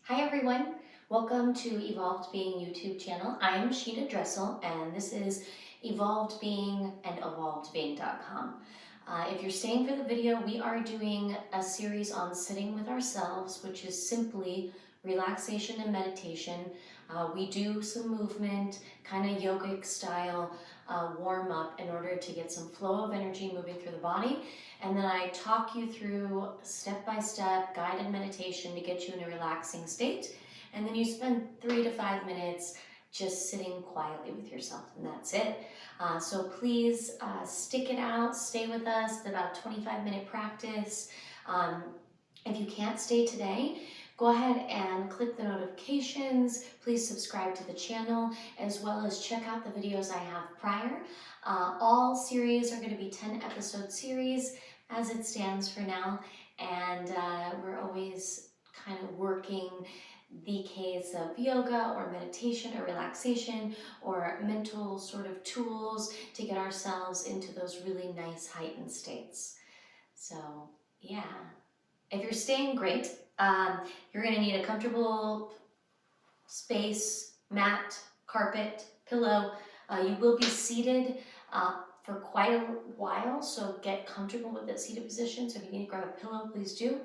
Hi everyone, welcome to Evolved Being YouTube channel. I'm Sheena Dressel and this is Evolved Being and EvolvedBeing.com. If you're staying for the video, we are doing a series on sitting with ourselves, which is simply relaxation and meditation. We do some movement, kind of yogic style warm up in order to get some flow of energy moving through the body. And then I talk you through step-by-step guided meditation to get you in a relaxing state. And then you spend 3 to 5 minutes just sitting quietly with yourself, and that's it. So please stick it out, stay with us. It's about a 25-minute practice. If you can't stay today, go ahead and click the notifications. Please subscribe to the channel, as well as check out the videos I have prior. All series are going to be 10-episode series as it stands for now, and we're always kind of working the case of yoga or meditation or relaxation or mental sort of tools to get ourselves into those really nice heightened states. So yeah, if you're staying, great. You're going to need a comfortable space, mat, carpet, pillow. You will be seated for quite a while, so get comfortable with that seated position. So if you need to grab a pillow, please do.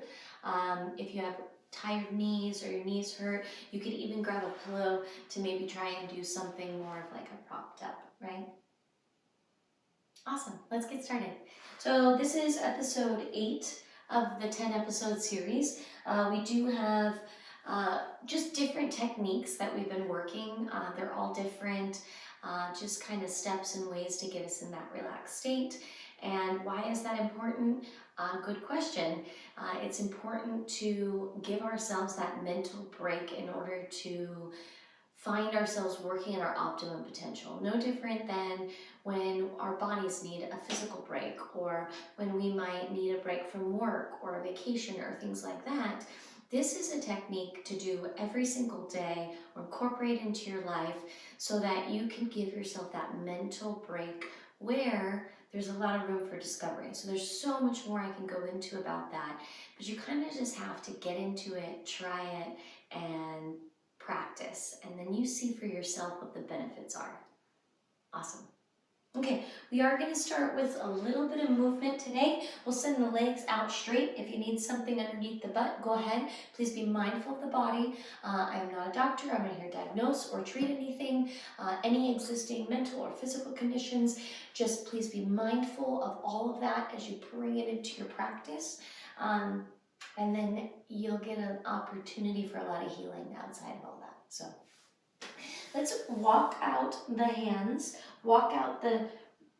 If you have tired knees or your knees hurt, you could even grab a pillow to maybe try and do something more of like a propped up, right? Awesome, let's get started. So this is episode 8 of the 10-episode series. We do have just different techniques that we've been working. They're all different, just kind of steps and ways to get us in that relaxed state. And why is that important? Good question. It's important to give ourselves that mental break in order to find ourselves working at our optimum potential. No different than when our bodies need a physical break, or when we might need a break from work or a vacation or things like that. This is a technique to do every single day or incorporate into your life so that you can give yourself that mental break where there's a lot of room for discovery. So there's so much more I can go into about that, but you kind of just have to get into it, try it, and practice, and then you see for yourself what the benefits are. Awesome. Okay, we are going to start with a little bit of movement today. We'll send the legs out straight. If you need something underneath the butt, go ahead. Please be mindful of the body. I'm not a doctor. I'm not here to diagnose or treat anything, any existing mental or physical conditions. Just please be mindful of all of that as you bring it into your practice. And then you'll get an opportunity for a lot of healing outside of all that. So let's walk out the hands, walk out the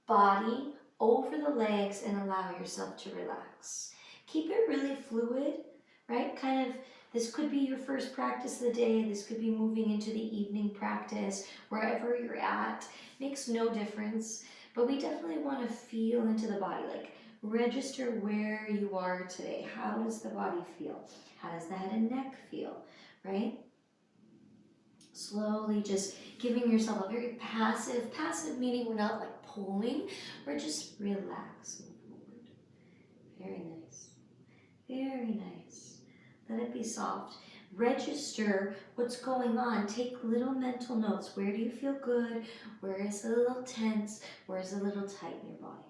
body over the legs, and allow yourself to relax. Keep it really fluid, right? Kind of, this could be your first practice of the day. This could be moving into the evening practice. Wherever you're at, makes no difference. But we definitely want to feel into the body, like register where you are today. How does the body feel? How does the head and neck feel, right? Slowly just giving yourself a very passive meaning we're not like pulling, we're just relaxing forward. Very nice, very nice. Let it be soft. Register what's going on. Take little mental notes. Where do you feel good? Where is it a little tense? Where is it a little tight in your body?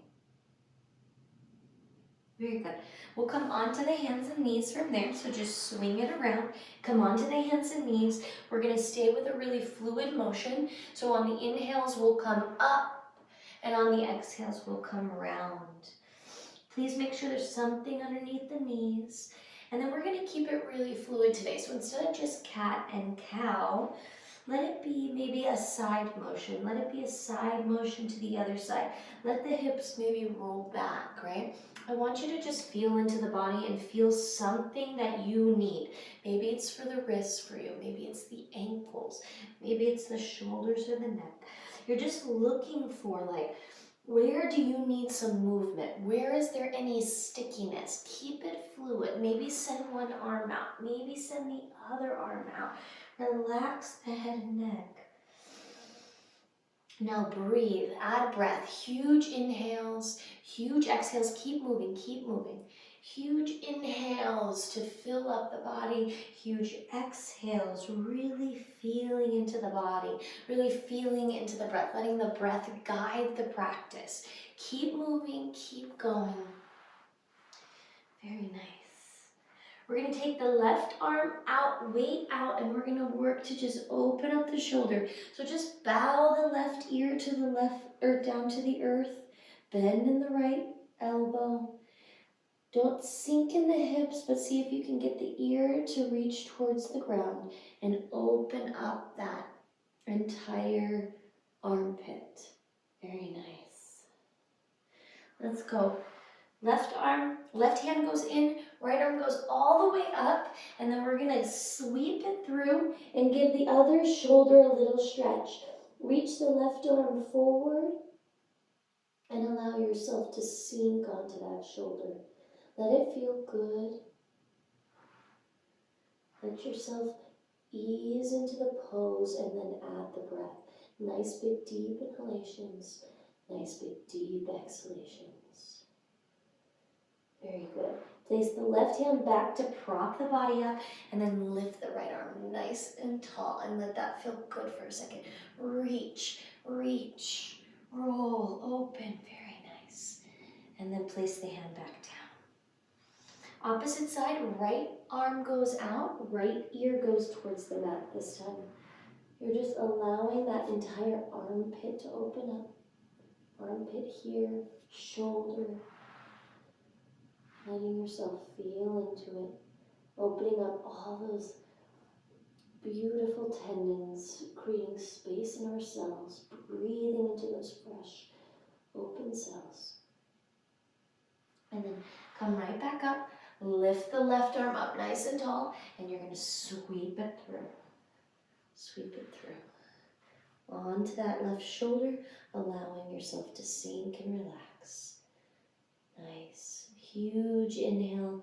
Very good. We'll come onto the hands and knees from there, so just swing it around. Come onto the hands and knees. We're going to stay with a really fluid motion. So on the inhales, we'll come up, and on the exhales, we'll come around. Please make sure there's something underneath the knees. And then we're going to keep it really fluid today. So instead of just cat and cow, let it be maybe a side motion. Let it be a side motion to the other side. Let the hips maybe roll back, right? I want you to just feel into the body and feel something that you need. Maybe it's for the wrists for you. Maybe it's the ankles. Maybe it's the shoulders or the neck. You're just looking for, like, where do you need some movement? Where is there any stickiness? Keep it fluid. Maybe send one arm out. Maybe send the other arm out. Relax the head and neck. Now breathe, add breath, huge inhales, huge exhales. Keep moving, keep moving. Huge inhales to fill up the body, huge exhales, really feeling into the body, really feeling into the breath, letting the breath guide the practice. Keep moving, keep going. Very nice. We're going to take the left arm out, weight out, and we're going to work to just open up the shoulder. So just bow the left ear to the left, or down to the earth. Bend in the right elbow. Don't sink in the hips, but see if you can get the ear to reach towards the ground and open up that entire armpit. Very nice. Let's go. Left arm, left hand goes in, right arm goes all the way up, and then we're gonna sweep it through and give the other shoulder a little stretch. Reach the left arm forward and allow yourself to sink onto that shoulder. Let it feel good. Let yourself ease into the pose and then add the breath. Nice big deep inhalations, nice big deep exhalations. Very good. Place the left hand back to prop the body up and then lift the right arm nice and tall and let that feel good for a second. Reach, reach, roll, open. Very nice. And then place the hand back down. Opposite side, right arm goes out, right ear goes towards the mat this time. You're just allowing that entire armpit to open up. Armpit here, shoulder. Letting yourself feel into it. Opening up all those beautiful tendons, creating space in our cells, breathing into those fresh, open cells. And then come right back up. Lift the left arm up nice and tall, and you're going to sweep it through. Sweep it through. Onto that left shoulder, allowing yourself to sink and relax. Nice. Huge inhale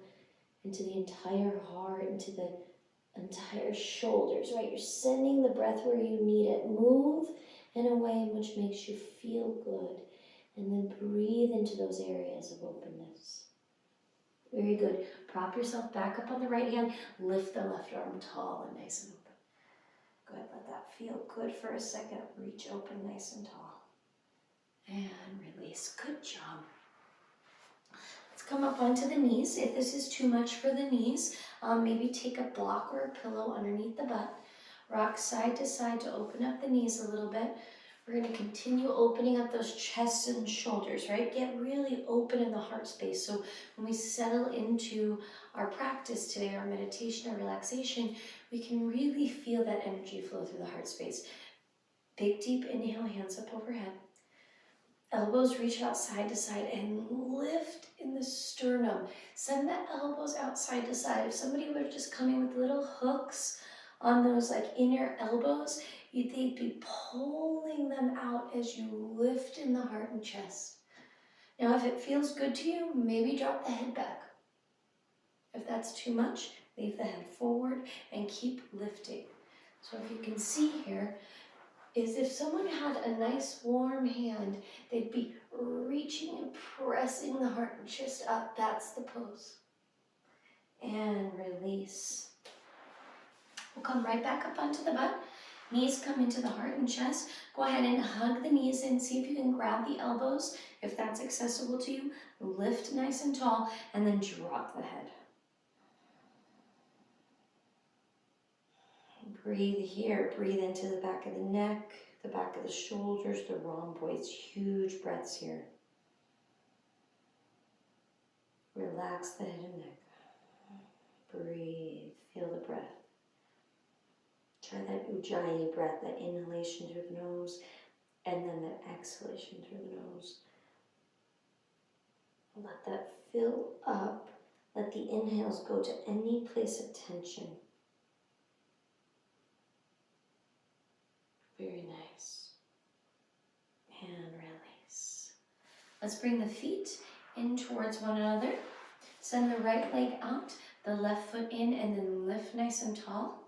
into the entire heart, into the entire shoulders, right? You're sending the breath where you need it. Move in a way in which makes you feel good. And then breathe into those areas of openness. Very good. Prop yourself back up on the right hand. Lift the left arm tall and nice and open. Good. Let that feel good for a second. Reach open nice and tall. And release. Good job. Let's come up onto the knees. If this is too much for the knees, maybe take a block or a pillow underneath the butt. Rock side to side to open up the knees a little bit. We're going to continue opening up those chests and shoulders, right? Get really open in the heart space. So when we settle into our practice today, our meditation, our relaxation, we can really feel that energy flow through the heart space. Big, deep inhale, hands up overhead. Elbows reach out side to side and lift in the sternum. Send the elbows out side to side. If somebody were just coming with little hooks on those like inner elbows, they'd be pulling them out as you lift in the heart and chest. Now, if it feels good to you, maybe drop the head back. If that's too much, leave the head forward and keep lifting. So if you can see here, is if someone had a nice warm hand, they'd be reaching and pressing the heart and chest up. That's the pose. And release. We'll come right back up onto the butt. Knees come into the heart and chest. Go ahead and hug the knees and see if you can grab the elbows. If that's accessible to you, lift nice and tall and then drop the head. Breathe here. Breathe into the back of the neck, the back of the shoulders, the rhomboids. Huge breaths here. Relax the head and neck. Breathe. Feel the breath. Try that ujjayi breath, that inhalation through the nose, and then that exhalation through the nose. Let that fill up. Let the inhales go to any place of tension. Very nice. And release. Let's bring the feet in towards one another. Send the right leg out, the left foot in, and then lift nice and tall.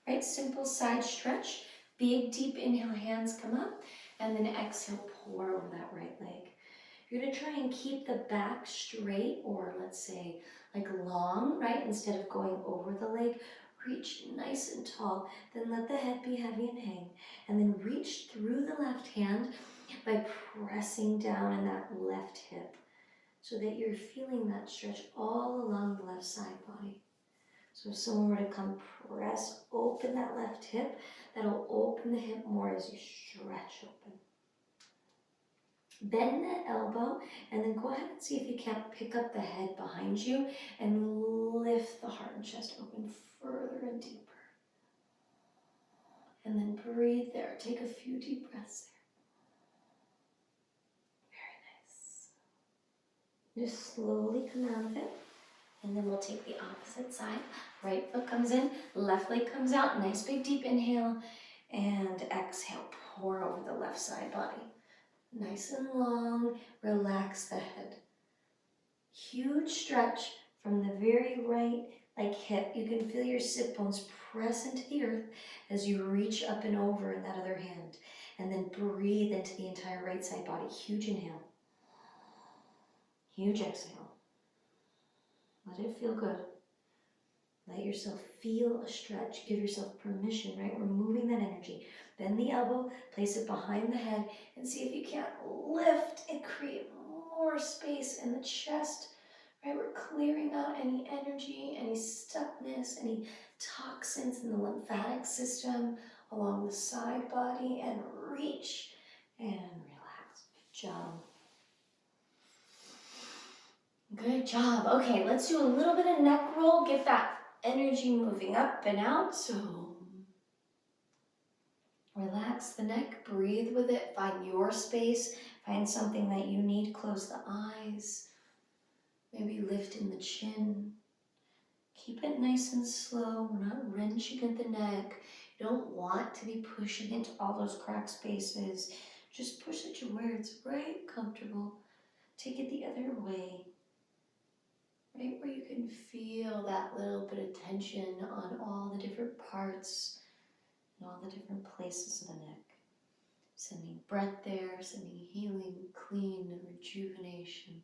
Right, simple side stretch. Big, deep inhale, hands come up, and then exhale, pour over that right leg. You're gonna try and keep the back straight, or let's say like long, right? Instead of going over the leg, reach nice and tall. Then let the head be heavy and hang. And then reach through the left hand by pressing down in that left hip so that you're feeling that stretch all along the left side body. So if someone were to come press open that left hip, that'll open the hip more as you stretch open. Bend the elbow and then go ahead and see if you can't pick up the head behind you and lift the heart and chest open further and deeper. And then breathe there. Take a few deep breaths there. Very nice. Just slowly come out of it. And then we'll take the opposite side. Right foot comes in, left leg comes out. Nice big deep inhale. And exhale, pour over the left side body. Nice and long, relax the head. Huge stretch from the very right hip. You can feel your sit bones press into the earth as you reach up and over in that other hand. And then breathe into the entire right side body. Huge inhale. Huge exhale. Let it feel good. Let yourself feel a stretch. Give yourself permission, right? We're moving that energy. Bend the elbow, place it behind the head, and see if you can't lift and create more space in the chest, right? We're clearing out any energy, any stuckness, any toxins in the lymphatic system along the side body, and reach and relax. Good job. Good job. Okay, let's do a little bit of neck roll. Get that energy moving up and out. So relax the neck, breathe with it, find your space, find something that you need. Close the eyes, maybe lifting the chin. Keep it nice and slow. We're not wrenching at the neck. You don't want to be pushing into all those crack spaces. Just push it to where it's right comfortable. Take it the other way. Right where you can feel that little bit of tension on all the different parts and all the different places of the neck. Sending breath there, sending healing, clean, and rejuvenation.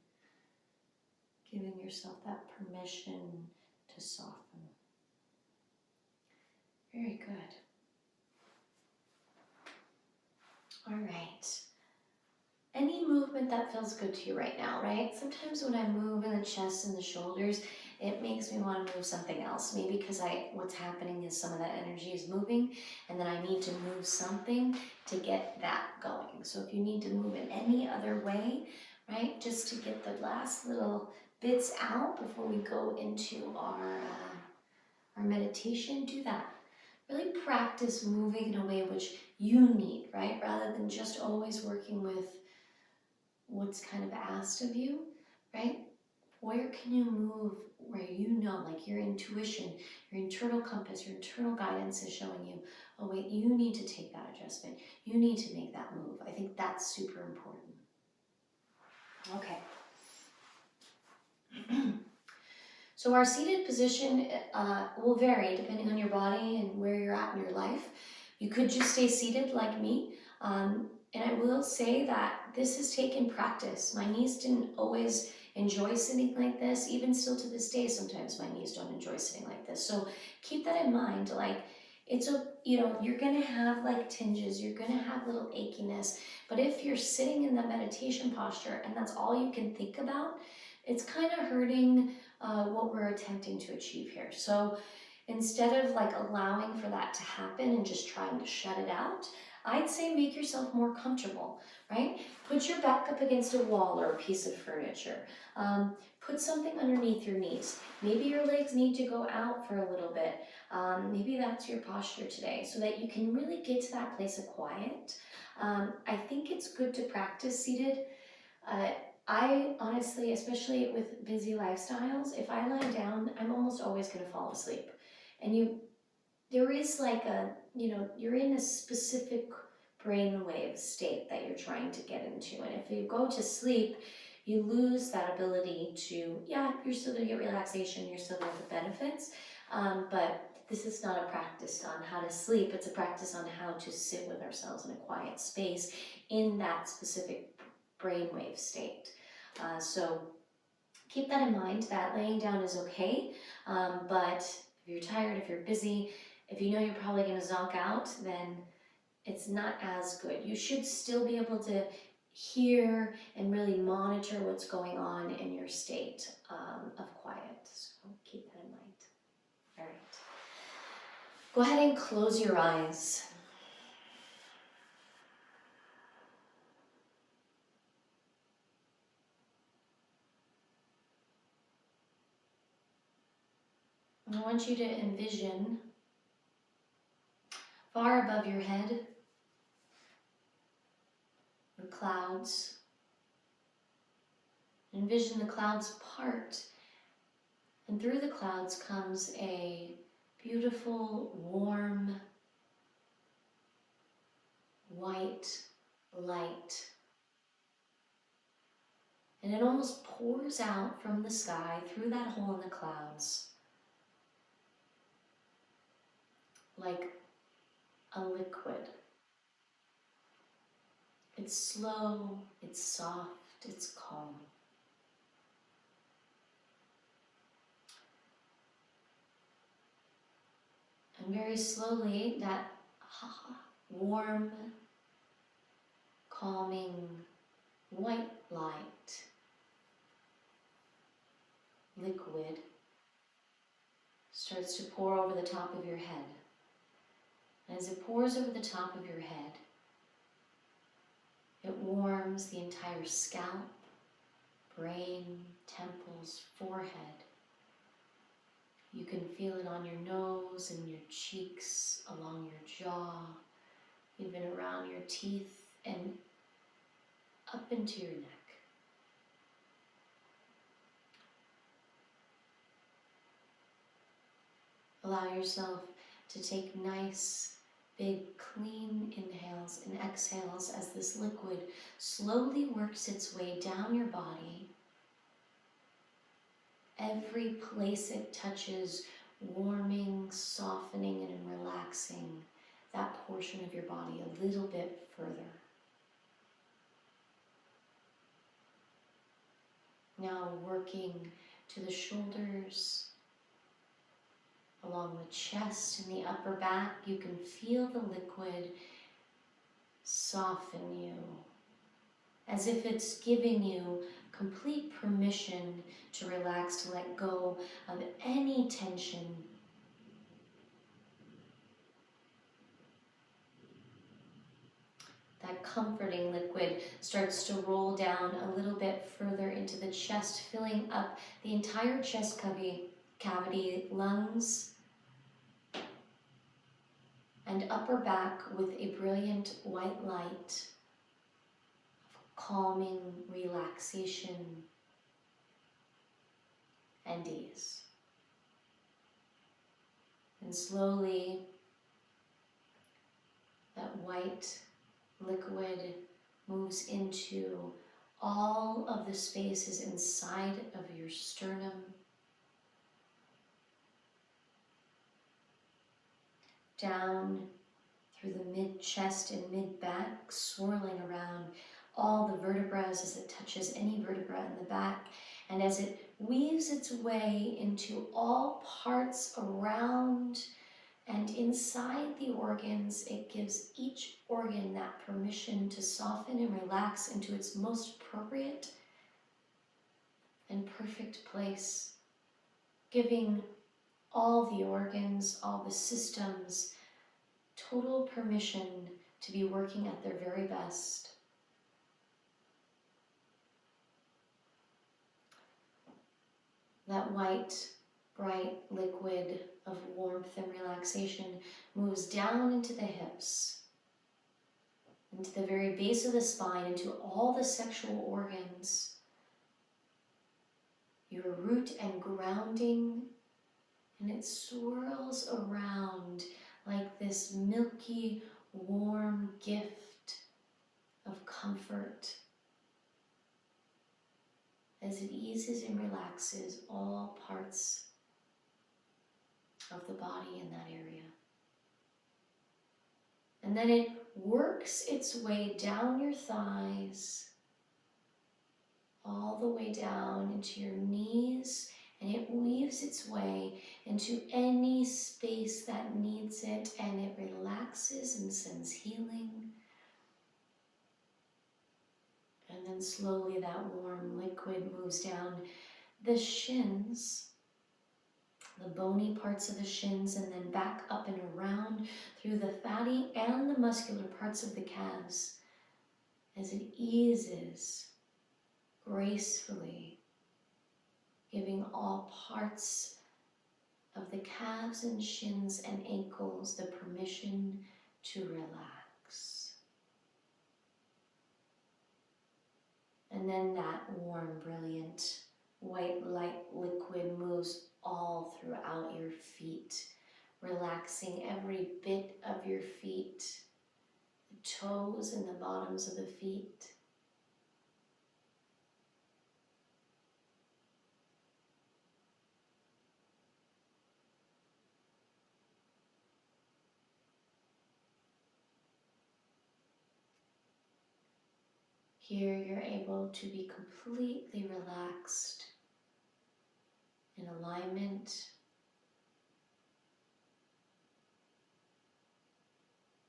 Giving yourself that permission to soften. Very good. All right. Any movement that feels good to you right now, right? Sometimes when I move in the chest and the shoulders, it makes me want to move something else. Maybe because what's happening is some of that energy is moving, and then I need to move something to get that going. So if you need to move in any other way, right, just to get the last little bits out before we go into our meditation, do that. Really practice moving in a way which you need, right? Rather than just always working with what's kind of asked of you, right? Where can you move where you know, like your intuition, your internal compass, your internal guidance is showing you, oh wait, you need to take that adjustment. You need to make that move. I think that's super important. Okay. So our seated position will vary depending on your body and where you're at in your life. You could just stay seated like me. And I will say that this has taken practice. My knees didn't always enjoy sitting like this. Even still to this day, sometimes my knees don't enjoy sitting like this. So keep that in mind. Like you're gonna have like tinges, you're gonna have little achiness. But if you're sitting in that meditation posture and that's all you can think about, it's kind of hurting what we're attempting to achieve here. So instead of like allowing for that to happen and just trying to shut it out, I'd say make yourself more comfortable, right? Put your back up against a wall or a piece of furniture. Put something underneath your knees. Maybe your legs need to go out for a little bit. Maybe that's your posture today so that you can really get to that place of quiet. I think it's good to practice seated. I honestly, especially with busy lifestyles, if I lie down, I'm almost always going to fall asleep. And there is like you're in a specific brainwave state that you're trying to get into. And if you go to sleep, you lose that ability to, you're still going to get relaxation, you're still going to get the benefits. But this is not a practice on how to sleep, it's a practice on how to sit with ourselves in a quiet space in that specific brainwave state. So keep that in mind, that laying down is okay, but if you're tired, if you're busy, if you know you're probably going to zonk out, then it's not as good. You should still be able to hear and really monitor what's going on in your state of quiet. So keep that in mind. All right. Go ahead and close your eyes. I want you to envision far above your head the clouds. Envision the clouds part, and through the clouds comes a beautiful, warm, white light. And it almost pours out from the sky through that hole in the clouds like a liquid. It's slow, it's soft, it's calm. And very slowly, that warm, calming, white light, liquid, starts to pour over the top of your head. And as it pours over the top of your head, it warms the entire scalp, brain, temples, forehead. You can feel it on your nose and your cheeks, along your jaw, even around your teeth and up into your neck. Allow yourself to take nice, big, clean inhales and exhales as this liquid slowly works its way down your body. Every place it touches, warming, softening, and relaxing that portion of your body a little bit further. Now working to the shoulders, along the chest and the upper back, you can feel the liquid soften you, as if it's giving you complete permission to relax, to let go of any tension. That comforting liquid starts to roll down a little bit further into the chest, filling up the entire chest cavity, lungs, and upper back with a brilliant white light of calming relaxation and ease. And slowly, that white liquid moves into all of the spaces inside of your sternum, down through the mid-chest and mid-back, swirling around all the vertebrae as it touches any vertebra in the back, and as it weaves its way into all parts around and inside the organs. It gives each organ that permission to soften and relax into its most appropriate and perfect place, giving all the organs, all the systems, total permission to be working at their very best. That white, bright liquid of warmth and relaxation moves down into the hips, into the very base of the spine, into all the sexual organs, your root and grounding, and it swirls around like this milky, warm gift of comfort as it eases and relaxes all parts of the body in that area. And then it works its way down your thighs, all the way down into your knees, and it weaves its way into any space that needs it, and it relaxes and sends healing. And then slowly that warm liquid moves down the shins, the bony parts of the shins, and then back up and around through the fatty and the muscular parts of the calves as it eases gracefully, giving all parts of the calves and shins and ankles the permission to relax. And then that warm, brilliant, white light liquid moves all throughout your feet, relaxing every bit of your feet, the toes and the bottoms of the feet. Here you're able to be completely relaxed in alignment.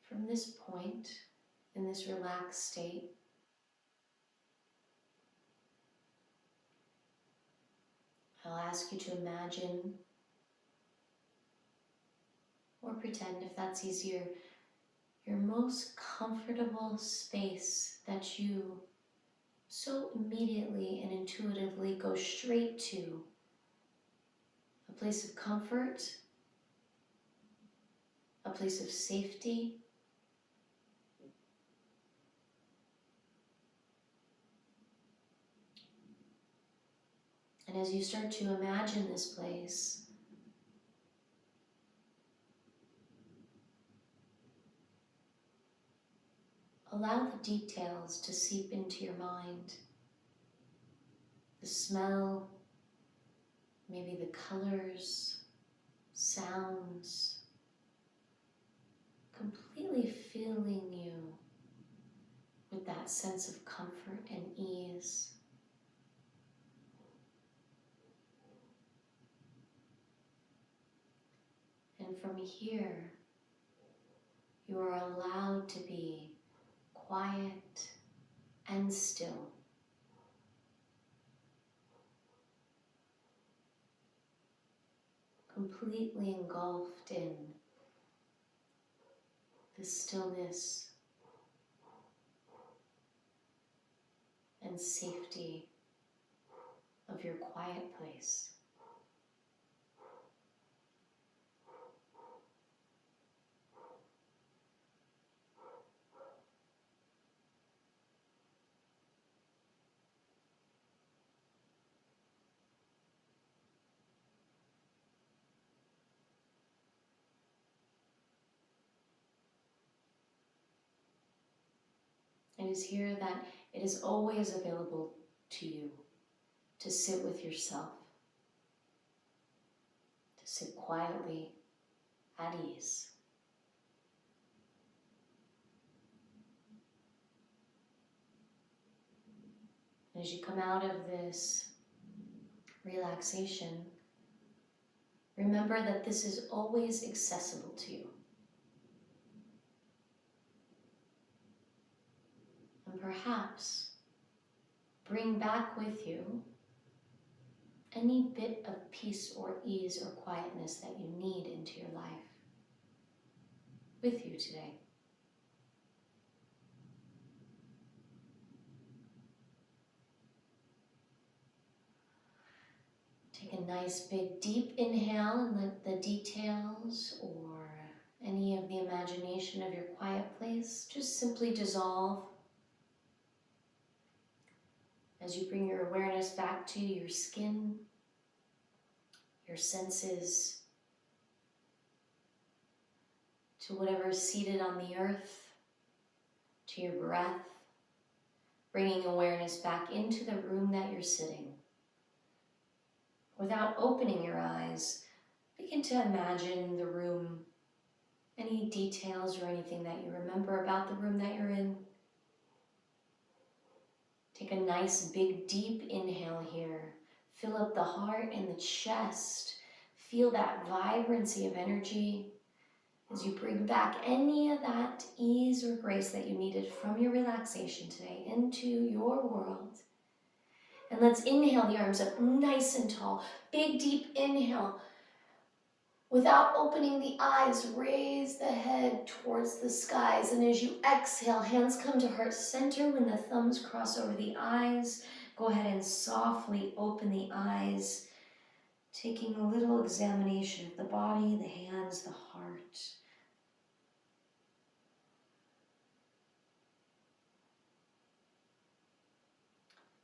From this point, in this relaxed state, I'll ask you to imagine or pretend, if that's easier, your most comfortable space that you so immediately and intuitively go straight to. A place of comfort, a place of safety, and as you start to imagine this place, allow the details to seep into your mind. The smell, maybe the colors, sounds, completely filling you with that sense of comfort and ease. And from here, you are allowed to be quiet and still. Completely engulfed in the stillness and safety of your quiet place. It is here that it is always available to you to sit with yourself, to sit quietly at ease. As you come out of this relaxation, remember that this is always accessible to you. And perhaps bring back with you any bit of peace or ease or quietness that you need into your life with you today. Take a nice big deep inhale and let the details or any of the imagination of your quiet place just simply dissolve as you bring your awareness back to your skin, your senses, to whatever is seated on the earth, to your breath, bringing awareness back into the room that you're sitting. Without opening your eyes, begin to imagine the room, any details or anything that you remember about the room that you're in. Take a nice big deep inhale here. Fill up the heart and the chest. Feel that vibrancy of energy as you bring back any of that ease or grace that you needed from your relaxation today into your world. And let's inhale the arms up nice and tall. Big deep inhale. Without opening the eyes, raise the head towards the skies. And as you exhale, hands come to heart center when the thumbs cross over the eyes. Go ahead and softly open the eyes, taking a little examination of the body, the hands, the heart.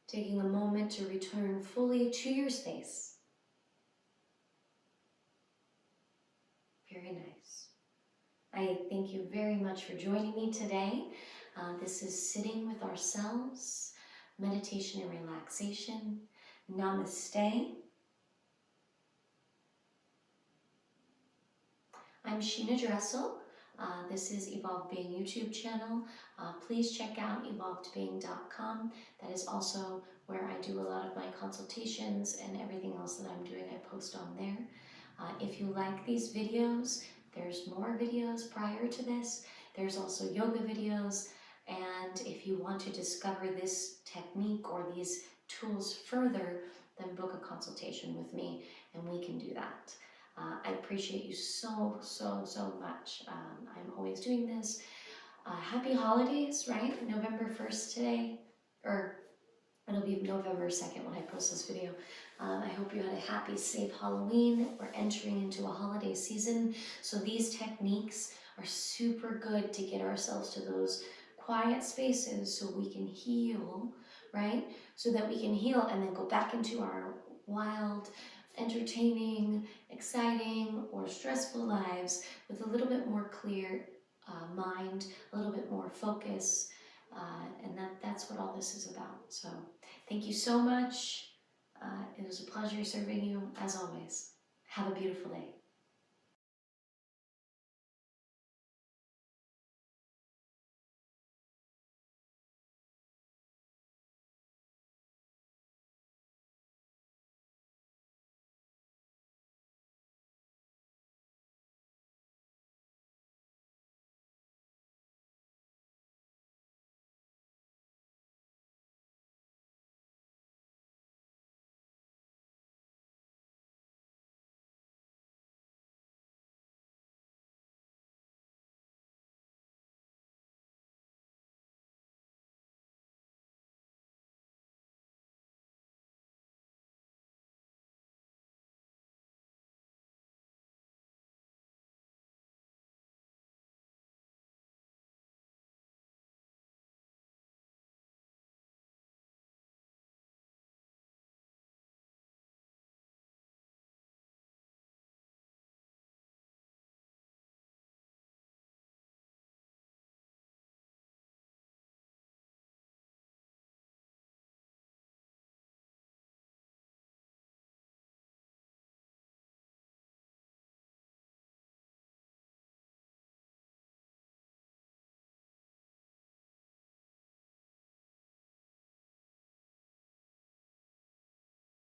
Taking a moment to return fully to your space. Very nice. I thank you very much for joining me today. This is Sitting with Ourselves, Meditation and Relaxation. Namaste. I'm Sheena Dressel. This is Evolved Being YouTube channel. Please check out evolvedbeing.com. That is also where I do a lot of my consultations and everything else that I'm doing. I post on there. If you like these videos, there's more videos prior to this. There's also yoga videos. And if you want to discover this technique or these tools further, then book a consultation with me and we can do that. I appreciate you so much. I'm always doing this. Happy holidays, right? November 1st today, or it'll be November 2nd when I post this video. I hope you had a happy, safe Halloween. We're entering into a holiday season, so these techniques are super good to get ourselves to those quiet spaces so we can heal, right? So that we can heal and then go back into our wild, entertaining, exciting, or stressful lives with a little bit more clear mind, a little bit more focus, and that's what all this is about. So thank you so much. It was a pleasure serving you as always. Have a beautiful day.